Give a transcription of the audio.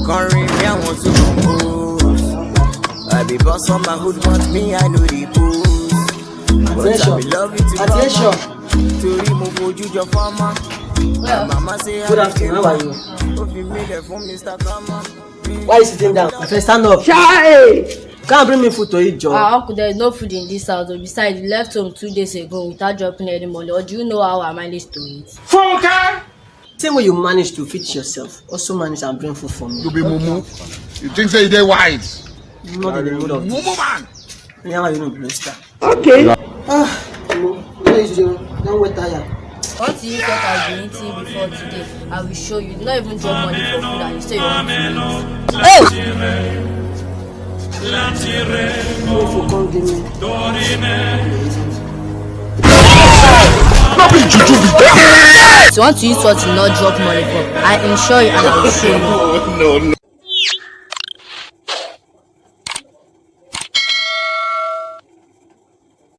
Curry, me, I want to compose. I be boss on my hood, want me, I know the pose. But I be love you to mama. To remove you your farmer. Mama say good afternoon, how are you? Why are you sitting down? My friend, stand up. Shy! Can't bring me food to eat, Joe. Uncle, there is no food in this house. Besides, you left home 2 days ago without dropping any money. Or do you know how I managed to eat? Same way you manage to feed yourself, also manage and bring food for me. You be mumu. You think say you dey wise? I'm not in the mood of Mumu man. Yeah, you know, Blesta. Okay. What is you? Don't wait tired. What you thought I've been eating before today, I will show you. Not even drop money for food and you say you want to eat. Hey! If you come give me. So you want to use what you not drop money for? I ensure you and I will show you. No.